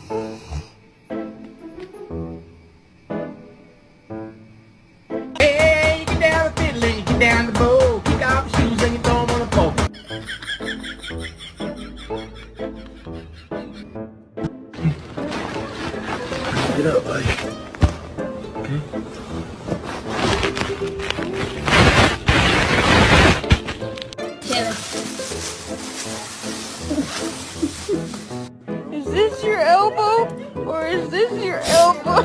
Hey, you get down the fiddle and you get down the bow. Kick off your shoes and you throw 'em on the floor. Get up, buddy. Is this your elbow or is this your elbow?